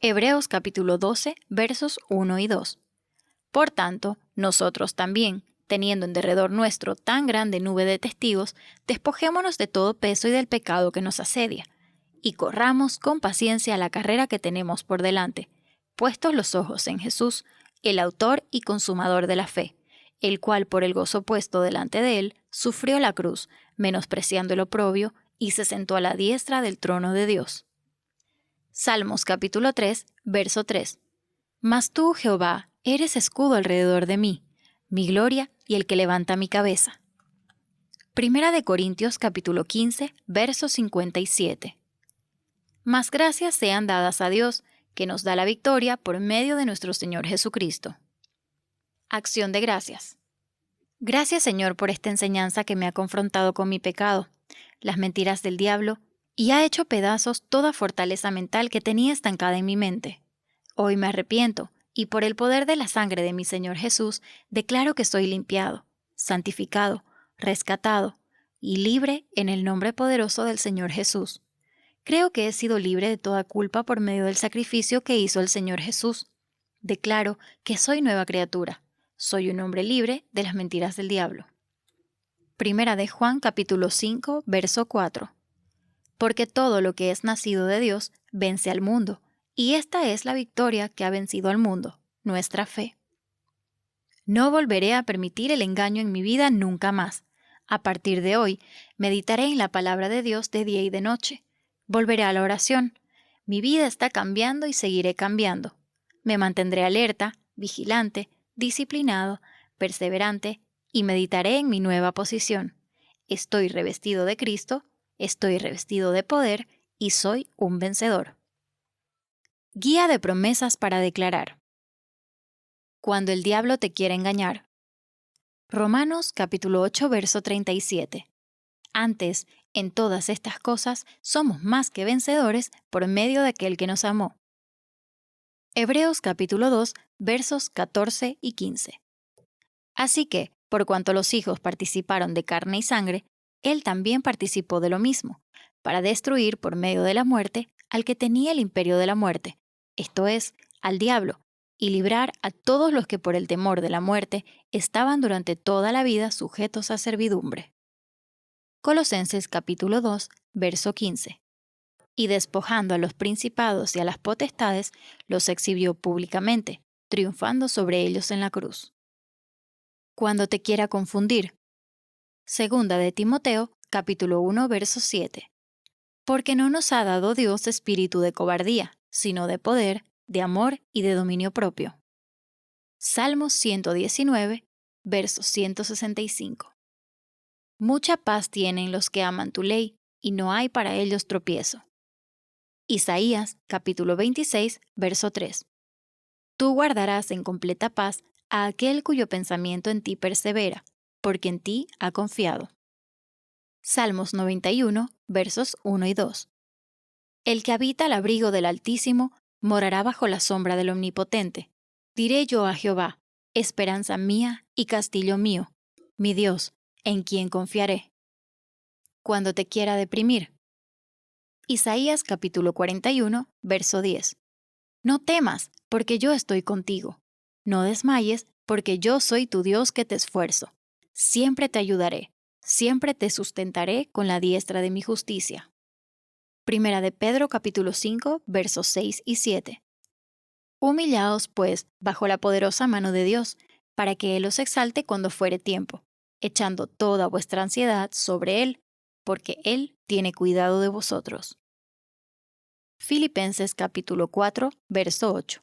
Speaker 1: Hebreos capítulo 12, versos 1 y 2. Por tanto, nosotros también, teniendo en derredor nuestro tan grande nube de testigos, despojémonos de todo peso y del pecado que nos asedia, y corramos con paciencia la carrera que tenemos por delante, puestos los ojos en Jesús, el autor y consumador de la fe, el cual por el gozo puesto delante de él, sufrió la cruz, menospreciando el oprobio, y se sentó a la diestra del trono de Dios. Salmos capítulo 3, verso 3. Mas tú, Jehová, eres escudo alrededor de mí, mi gloria y el que levanta mi cabeza. Primera de Corintios capítulo 15, verso 57. Mas gracias sean dadas a Dios, que nos da la victoria por medio de nuestro Señor Jesucristo. Acción de gracias. Gracias, Señor, por esta enseñanza que me ha confrontado con mi pecado, las mentiras del diablo, y ha hecho pedazos toda fortaleza mental que tenía estancada en mi mente. Hoy me arrepiento, y por el poder de la sangre de mi Señor Jesús, declaro que soy limpiado, santificado, rescatado y libre en el nombre poderoso del Señor Jesús. Creo que he sido libre de toda culpa por medio del sacrificio que hizo el Señor Jesús. Declaro que soy nueva criatura. Soy un hombre libre de las mentiras del diablo. Primera de Juan capítulo 5, verso 4. Porque todo lo que es nacido de Dios vence al mundo, y esta es la victoria que ha vencido al mundo, nuestra fe. No volveré a permitir el engaño en mi vida nunca más. A partir de hoy, meditaré en la palabra de Dios de día y de noche. Volveré a la oración. Mi vida está cambiando y seguiré cambiando. Me mantendré alerta, vigilante, disciplinado, perseverante, y meditaré en mi nueva posición. Estoy revestido de Cristo, estoy revestido de poder y soy un vencedor. Guía de promesas para declarar. Cuando el diablo te quiere engañar. Romanos capítulo 8, verso 37. Antes, en todas estas cosas, somos más que vencedores por medio de aquel que nos amó. Hebreos capítulo 2, versos 14 y 15. Así que, por cuanto los hijos participaron de carne y sangre, él también participó de lo mismo, para destruir por medio de la muerte al que tenía el imperio de la muerte, esto es, al diablo, y librar a todos los que por el temor de la muerte estaban durante toda la vida sujetos a servidumbre. Colosenses capítulo 2, verso 15. Y despojando a los principados y a las potestades, los exhibió públicamente, triunfando sobre ellos en la cruz. Cuando te quiera confundir. Segunda de Timoteo, capítulo 1, verso 7. Porque no nos ha dado Dios espíritu de cobardía, sino de poder, de amor y de dominio propio. Salmos 119, verso 165. Mucha paz tienen los que aman tu ley, y no hay para ellos tropiezo. Isaías, capítulo 26, verso 3. Tú guardarás en completa paz a aquel cuyo pensamiento en ti persevera, porque en ti ha confiado. Salmos 91, versos 1 y 2. El que habita al abrigo del Altísimo morará bajo la sombra del Omnipotente. Diré yo a Jehová, esperanza mía y castillo mío, mi Dios, en quien confiaré. Cuando te quiera deprimir. Isaías capítulo 41, verso 10. No temas, porque yo estoy contigo. No desmayes, porque yo soy tu Dios que te esfuerzo. Siempre te ayudaré, siempre te sustentaré con la diestra de mi justicia. Primera de Pedro capítulo 5, versos 6 y 7. Humillaos, pues, bajo la poderosa mano de Dios, para que Él os exalte cuando fuere tiempo, echando toda vuestra ansiedad sobre Él, porque Él tiene cuidado de vosotros. Filipenses capítulo 4, verso 8.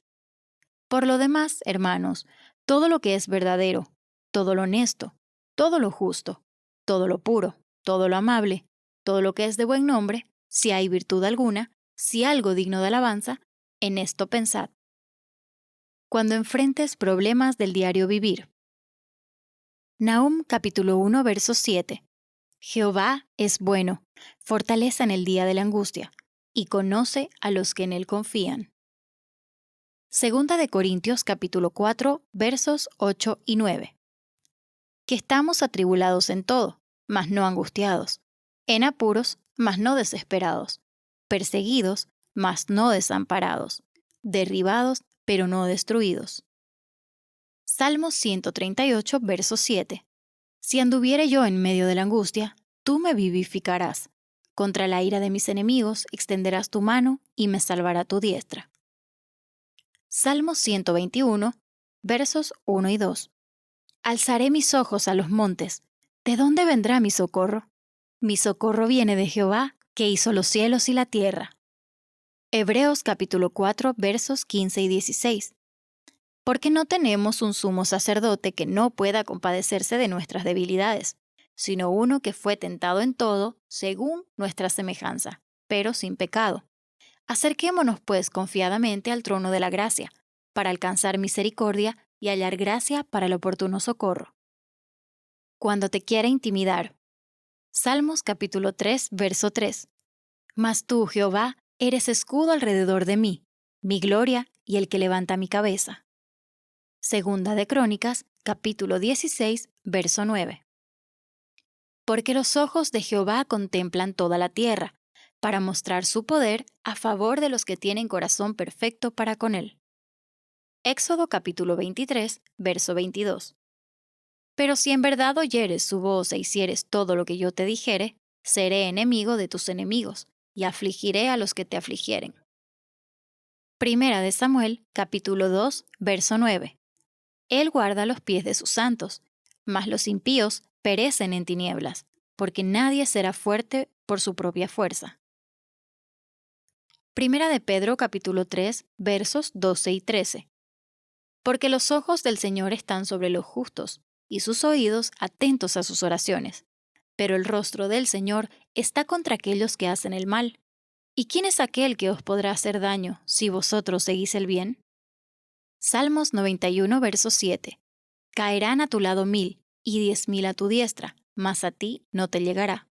Speaker 1: Por lo demás, hermanos, todo lo que es verdadero, todo lo honesto, todo lo justo, todo lo puro, todo lo amable, todo lo que es de buen nombre, si hay virtud alguna, si algo digno de alabanza, en esto pensad. Cuando enfrentes problemas del diario vivir. Nahum capítulo 1, verso 7. Jehová es bueno, fortaleza en el día de la angustia, y conoce a los que en él confían. Segunda de Corintios capítulo 4, versos 8 y 9. que estamos atribulados en todo, mas no angustiados, en apuros, mas no desesperados, perseguidos, mas no desamparados, derribados, pero no destruidos. Salmos 138, verso 7. Si anduviere yo en medio de la angustia, tú me vivificarás. Contra la ira de mis enemigos extenderás tu mano y me salvará tu diestra. Salmos 121, versos 1 y 2. Alzaré mis ojos a los montes. ¿De dónde vendrá mi socorro? Mi socorro viene de Jehová, que hizo los cielos y la tierra. Hebreos capítulo 4, versos 15 y 16. Porque no tenemos un sumo sacerdote que no pueda compadecerse de nuestras debilidades, sino uno que fue tentado en todo, según nuestra semejanza, pero sin pecado. Acerquémonos, pues, confiadamente al trono de la gracia, para alcanzar misericordia y hallar gracia para el oportuno socorro. Cuando te quiera intimidar. Salmos capítulo 3, verso 3. Mas tú, Jehová, eres escudo alrededor de mí, mi gloria y el que levanta mi cabeza. Segunda de Crónicas, capítulo 16, verso 9. Porque los ojos de Jehová contemplan toda la tierra, para mostrar su poder a favor de los que tienen corazón perfecto para con él. Éxodo capítulo 23, verso 22. Pero si en verdad oyeres su voz e hicieres todo lo que yo te dijere, seré enemigo de tus enemigos, y afligiré a los que te afligieren. Primera de Samuel, capítulo 2, verso 9. Él guarda los pies de sus santos, mas los impíos perecen en tinieblas, porque nadie será fuerte por su propia fuerza. Primera de Pedro capítulo 3, versos 12 y 13. Porque los ojos del Señor están sobre los justos, y sus oídos atentos a sus oraciones. Pero el rostro del Señor está contra aquellos que hacen el mal. ¿Y quién es aquel que os podrá hacer daño si vosotros seguís el bien? Salmos 91, verso 7. Caerán a tu lado 1000 y 10,000 a tu diestra, mas a ti no te llegará.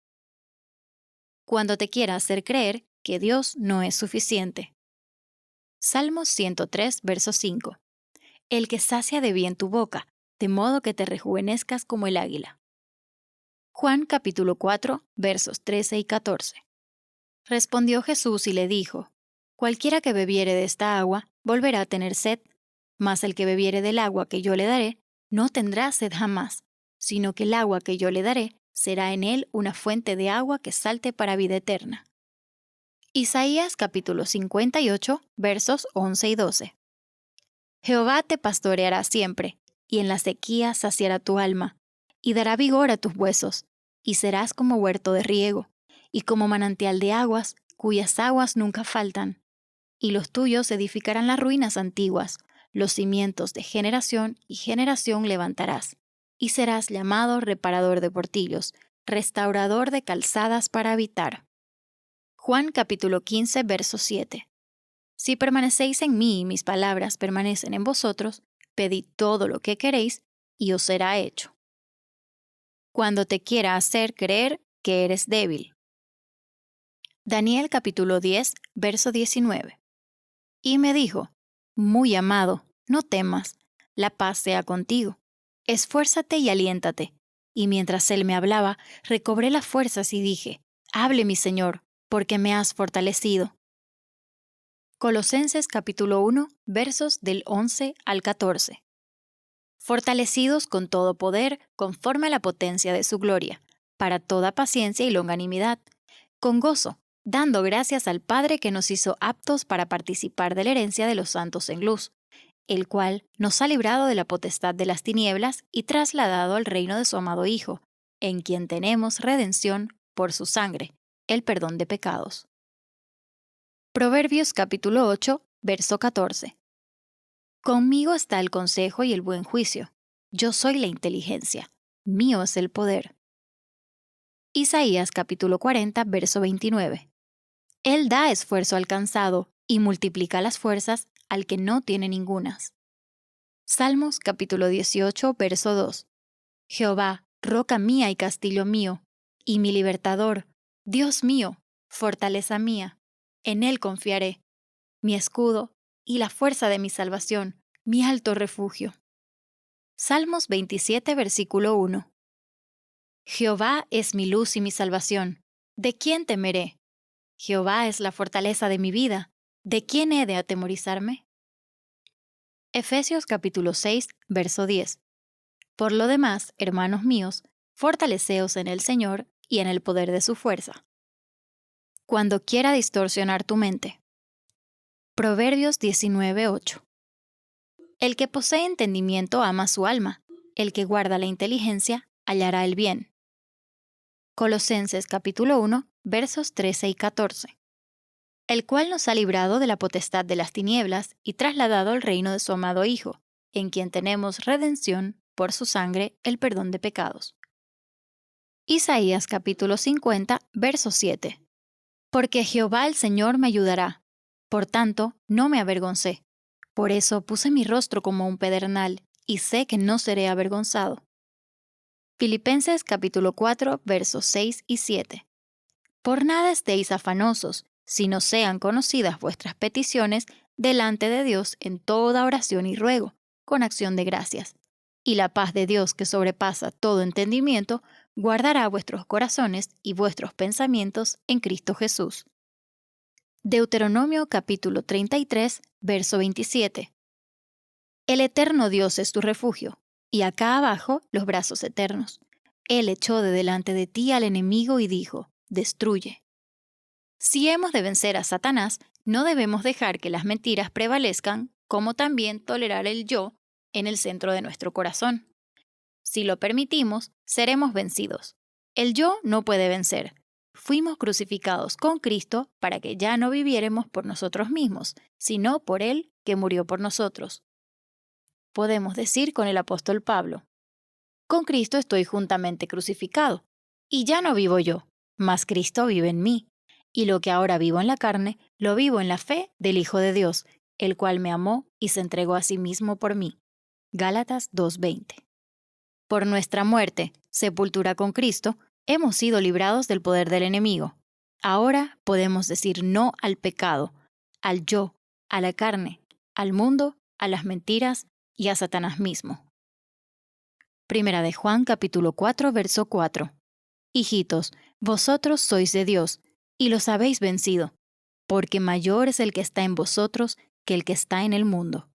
Speaker 1: Cuando te quiera hacer creer que Dios no es suficiente. Salmos 103, verso 5. El que sacia de bien tu boca, de modo que te rejuvenezcas como el águila. Juan capítulo 4, versos 13 y 14. Respondió Jesús y le dijo, Cualquiera que bebiere de esta agua, volverá a tener sed, mas el que bebiere del agua que yo le daré, no tendrá sed jamás, sino que el agua que yo le daré será en él una fuente de agua que salte para vida eterna. Isaías capítulo 58, versos 11 y 12. Jehová te pastoreará siempre, y en la sequía saciará tu alma, y dará vigor a tus huesos, y serás como huerto de riego, y como manantial de aguas, cuyas aguas nunca faltan. Y los tuyos edificarán las ruinas antiguas, los cimientos de generación y generación levantarás, y serás llamado reparador de portillos, restaurador de calzadas para habitar. Juan capítulo 15, verso 7. Si permanecéis en mí y mis palabras permanecen en vosotros, pedid todo lo que queréis y os será hecho. Cuando te quiera hacer creer que eres débil. Daniel capítulo 10, verso 19. Y me dijo, Muy amado, no temas, la paz sea contigo. Esfuérzate y aliéntate. Y mientras él me hablaba, recobré las fuerzas y dije, Hable mi Señor, porque me has fortalecido. Colosenses capítulo 1, versos del 11 al 14. Fortalecidos con todo poder, conforme a la potencia de su gloria, para toda paciencia y longanimidad, con gozo, dando gracias al Padre que nos hizo aptos para participar de la herencia de los santos en luz, el cual nos ha librado de la potestad de las tinieblas y trasladado al reino de su amado Hijo, en quien tenemos redención por su sangre, el perdón de pecados. Proverbios capítulo 8, verso 14. Conmigo está el consejo y el buen juicio. Yo soy la inteligencia. Mío es el poder. Isaías capítulo 40, verso 29. Él da esfuerzo al cansado y multiplica las fuerzas al que no tiene ningunas. Salmos capítulo 18, verso 2. Jehová, roca mía y castillo mío, y mi libertador, Dios mío, fortaleza mía. En él confiaré, mi escudo y la fuerza de mi salvación, mi alto refugio. Salmos 27, versículo 1. Jehová es mi luz y mi salvación. ¿De quién temeré? Jehová es la fortaleza de mi vida. ¿De quién he de atemorizarme? Efesios capítulo 6, verso 10. Por lo demás, hermanos míos, fortaleceos en el Señor y en el poder de su fuerza. Cuando quiera distorsionar tu mente. Proverbios 19:8. El que posee entendimiento ama su alma, el que guarda la inteligencia hallará el bien. Colosenses capítulo 1, versos 13 y 14. El cual nos ha librado de la potestad de las tinieblas y trasladado al reino de su amado Hijo, en quien tenemos redención por su sangre, el perdón de pecados. Isaías capítulo 50, verso 7. Porque Jehová el Señor me ayudará, por tanto no me avergoncé. Por eso puse mi rostro como un pedernal, y sé que no seré avergonzado. Filipenses capítulo 4, versos 6 y 7. Por nada estéis afanosos, sino sean conocidas vuestras peticiones delante de Dios en toda oración y ruego, con acción de gracias. Y la paz de Dios, que sobrepasa todo entendimiento, guardará vuestros corazones y vuestros pensamientos en Cristo Jesús. Deuteronomio capítulo 33, verso 27. El eterno Dios es tu refugio, y acá abajo los brazos eternos. Él echó de delante de ti al enemigo y dijo, destruye. Si hemos de vencer a Satanás, no debemos dejar que las mentiras prevalezcan, como también tolerar el yo en el centro de nuestro corazón. Si lo permitimos, seremos vencidos. El yo no puede vencer. Fuimos crucificados con Cristo para que ya no viviéramos por nosotros mismos, sino por Él que murió por nosotros. Podemos decir con el apóstol Pablo, con Cristo estoy juntamente crucificado, y ya no vivo yo, mas Cristo vive en mí, y lo que ahora vivo en la carne, lo vivo en la fe del Hijo de Dios, el cual me amó y se entregó a sí mismo por mí. Gálatas 2:20. Por nuestra muerte, sepultura con Cristo, hemos sido librados del poder del enemigo. Ahora podemos decir no al pecado, al yo, a la carne, al mundo, a las mentiras y a Satanás mismo. Primera de Juan capítulo 4, verso 4. Hijitos, vosotros sois de Dios, y los habéis vencido, porque mayor es el que está en vosotros que el que está en el mundo.